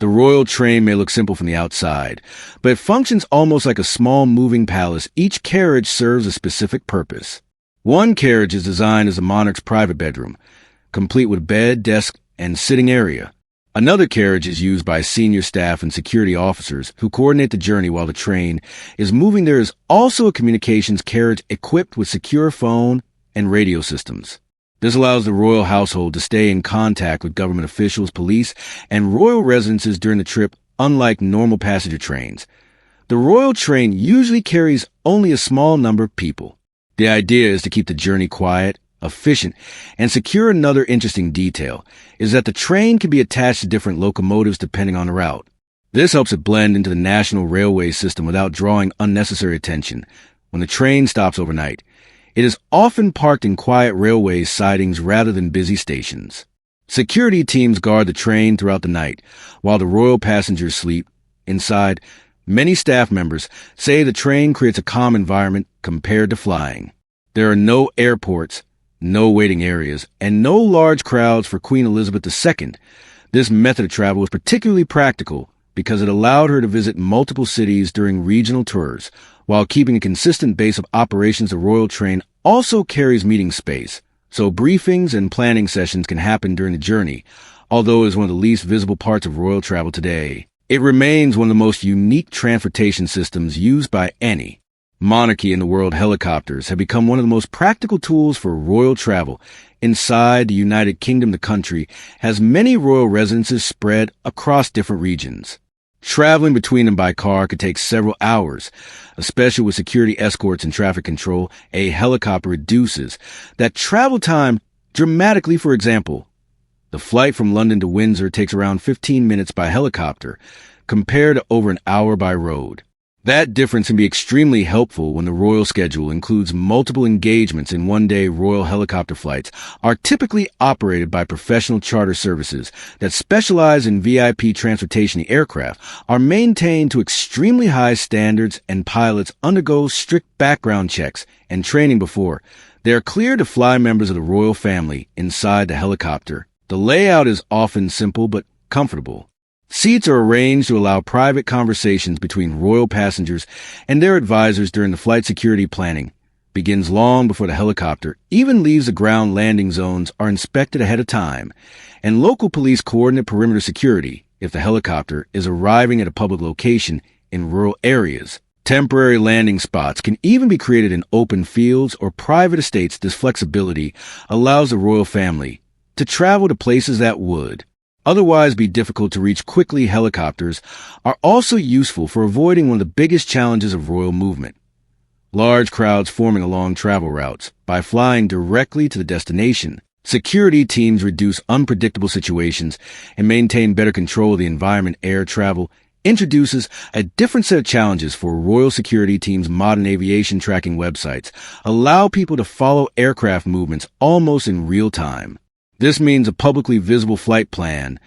The royal train may look simple from the outside, but it functions almost like a small moving palace. Each carriage serves a specific purpose. One carriage is designed as a monarch's private bedroom, complete with bed, desk, and sitting area. Another carriage is used by senior staff and security officers who coordinate the journey while the train is moving. There is also a communications carriage equipped with secure phone and radio systems. This allows the royal household to stay in contact with government officials, police, and royal residences during the trip, unlike normal passenger trains. The royal train usually carries only a small number of people. The idea is to keep the journey quiet, efficient, and secure. Another interesting detail is that the train can be attached to different locomotives depending on the route. This helps it blend into the national railway system without drawing unnecessary attention. When the train stops overnight, it is often parked in quiet railway sidings rather than busy stations. Security teams guard the train throughout the night, while the royal passengers sleep inside. Many staff members say the train creates a calm environment compared to flying. There are no airports, no waiting areas, and no large crowds for Queen Elizabeth II. This method of travel was particularly practical because it allowed her to visit multiple cities during regional tours. While keeping a consistent base of operations, the royal train also carries meeting space, so briefings and planning sessions can happen during the journey. Although it is one of the least visible parts of royal travel today, it remains one of the most unique transportation systems used by any. Monarchy and the world helicopters have become one of the most practical tools for royal travel. Inside the United Kingdom, the country has many royal residences spread across different regions. Traveling between them by car could take several hours, especially with security escorts and traffic control. A helicopter reduces that travel time dramatically. For example, the flight from London to Windsor takes around 15 minutes by helicopter, compared to over an hour by road. That difference can be extremely helpful when the royal schedule includes multiple engagements. In one-day royal helicopter flights are typically operated by professional charter services that specialize in VIP transportation. The aircraft are maintained to extremely high standards, and pilots undergo strict background checks and training before they are cleared to fly members of the royal family inside the helicopter. The layout is often simple but comfortable. Seats are arranged to allow private conversations between royal passengers and their advisors during the flight. Security planning begins long before the helicopter even leaves the ground. Landing zones are inspected ahead of time, and local police coordinate perimeter security if the helicopter is arriving at a public location in rural areas. Temporary landing spots can even be created in open fields or private estates. This flexibility allows the royal family to travel to places that would otherwise be difficult to reach quickly. Helicopters are also useful for avoiding one of the biggest challenges of royal movement: large crowds forming along travel routes. By flying directly to the destination, security teams reduce unpredictable situations and maintain better control of the environment. Air travel introduces a different set of challenges for royal security teams. Modern aviation tracking websites allow people to follow aircraft movements almost in real time. This means a publicly visible flight plan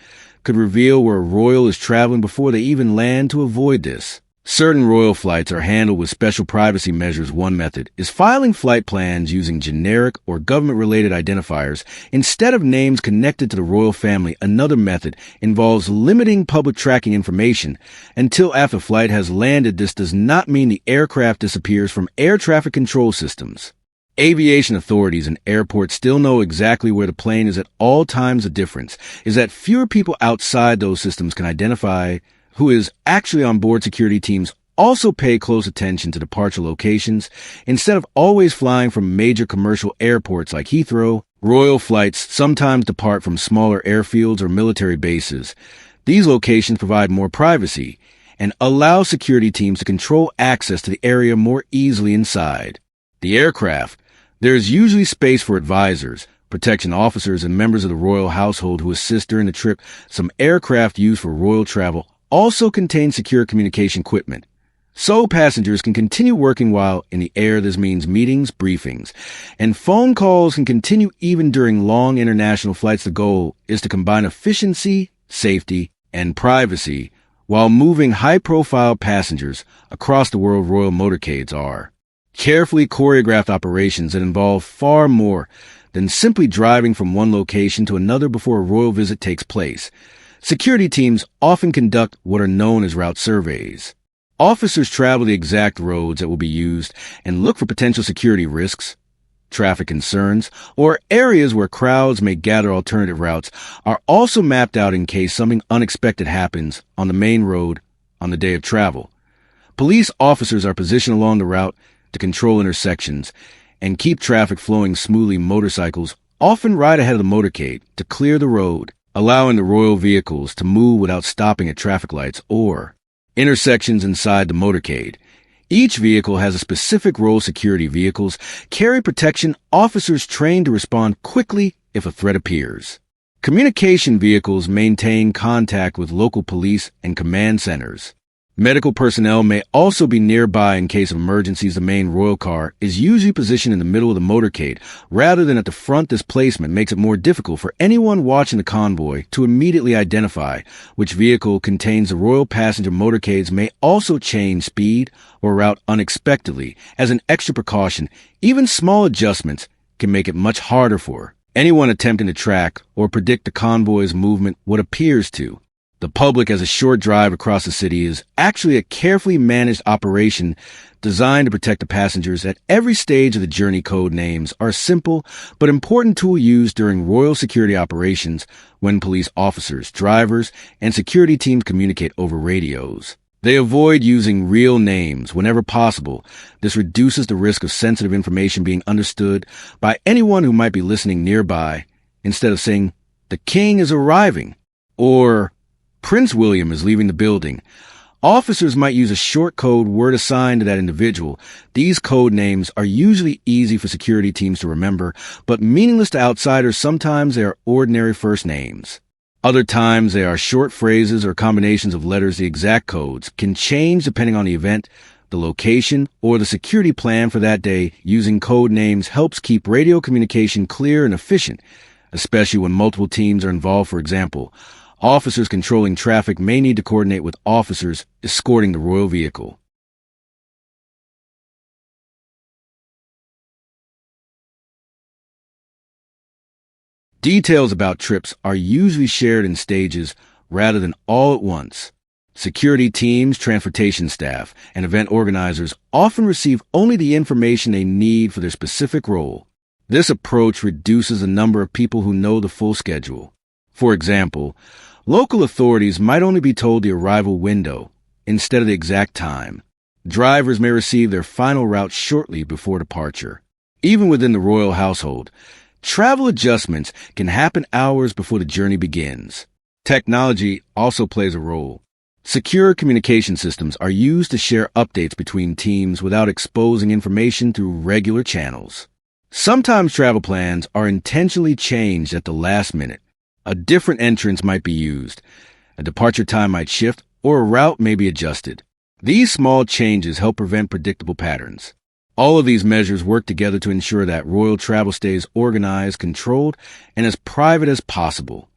could reveal where a royal is traveling before they even land. To avoid this, certain royal flights are handled with special privacy measures. One method is filing flight plans using generic or government-related identifiers instead of names connected to the royal family. Another method involves limiting public tracking information until after flight has landed. This does not mean the aircraft disappears from air traffic control systems. Aviation authorities and airports still know exactly where the plane is at all times. The difference is that fewer people outside those systems can identify who is actually on board. Security teams also pay close attention to departure locations. Instead of always flying from major commercial airports like Heathrow, royal flights sometimes depart from smaller airfields or military bases. These locations provide more privacy and allow security teams to control access to the area more easily. Inside the aircraft, there is usually space for advisors, protection officers, and members of the royal household who assist during the trip. Some aircraft used for royal travel also contain secure communication equipment, so passengers can continue working while in the air. This means meetings, briefings, and phone calls can continue even during long international flights. The goal is to combine efficiency, safety, and privacy while moving high-profile passengers across the world. Royal motorcades are carefully choreographed operations that involve far more than simply driving from one location to another before a royal visit takes place. Security teams often conduct what are known as route surveys. Officers travel the exact roads that will be used and look for potential security risks, traffic concerns, or areas where crowds may gather. Alternative routes are also mapped out in case something unexpected happens on the main road on the day of travel. Police officers are positioned along the route to control intersections and keep traffic flowing smoothly. Motorcycles often ride ahead of the motorcade to clear the road, allowing the royal vehicles to move without stopping at traffic lights or intersections inside the motorcade. Each vehicle has a specific role. Security vehicles carry protection officers trained to respond quickly if a threat appears. Communication vehicles maintain contact with local police and command centers. Medical personnel may also be nearby in case of emergencies. The main royal car is usually positioned in the middle of the motorcade rather than at the front. This placement makes it more difficult for anyone watching the convoy to immediately identify which vehicle contains the royal passenger. Motorcades may also change speed or route unexpectedly. As an extra precaution, even small adjustments can make it much harder for anyone attempting to track or predict the convoy's movement. What appears to the public as a short drive across the city is actually a carefully managed operation designed to protect the passengers at every stage of the journey. Code names are a simple but important tool used during royal security operations when police officers, drivers, and security teams communicate over radios. They avoid using real names whenever possible. This reduces the risk of sensitive information being understood by anyone who might be listening nearby. Instead of saying, "The king is arriving," or "Prince William is leaving the building," officers might use a short code word assigned to that individual. These code names are usually easy for security teams to remember, but meaningless to outsiders. Sometimes they are ordinary first names. Other times they are short phrases or combinations of letters. The exact codes can change depending on the event, the location, or the security plan for that day. Using code names helps keep radio communication clear and efficient, especially when multiple teams are involved. For example, officers controlling traffic may need to coordinate with officers escorting the royal vehicle. Details about trips are usually shared in stages rather than all at once. Security teams, transportation staff, and event organizers often receive only the information they need for their specific role. This approach reduces the number of people who know the full schedule. For example, local authorities might only be told the arrival window instead of the exact time. Drivers may receive their final route shortly before departure. Even within the royal household, travel adjustments can happen hours before the journey begins. Technology also plays a role. Secure communication systems are used to share updates between teams without exposing information through regular channels. Sometimes travel plans are intentionally changed at the last minute. A different entrance might be used, a departure time might shift, or a route may be adjusted. These small changes help prevent predictable patterns. All of these measures work together to ensure that royal travel stays organized, controlled, and as private as possible.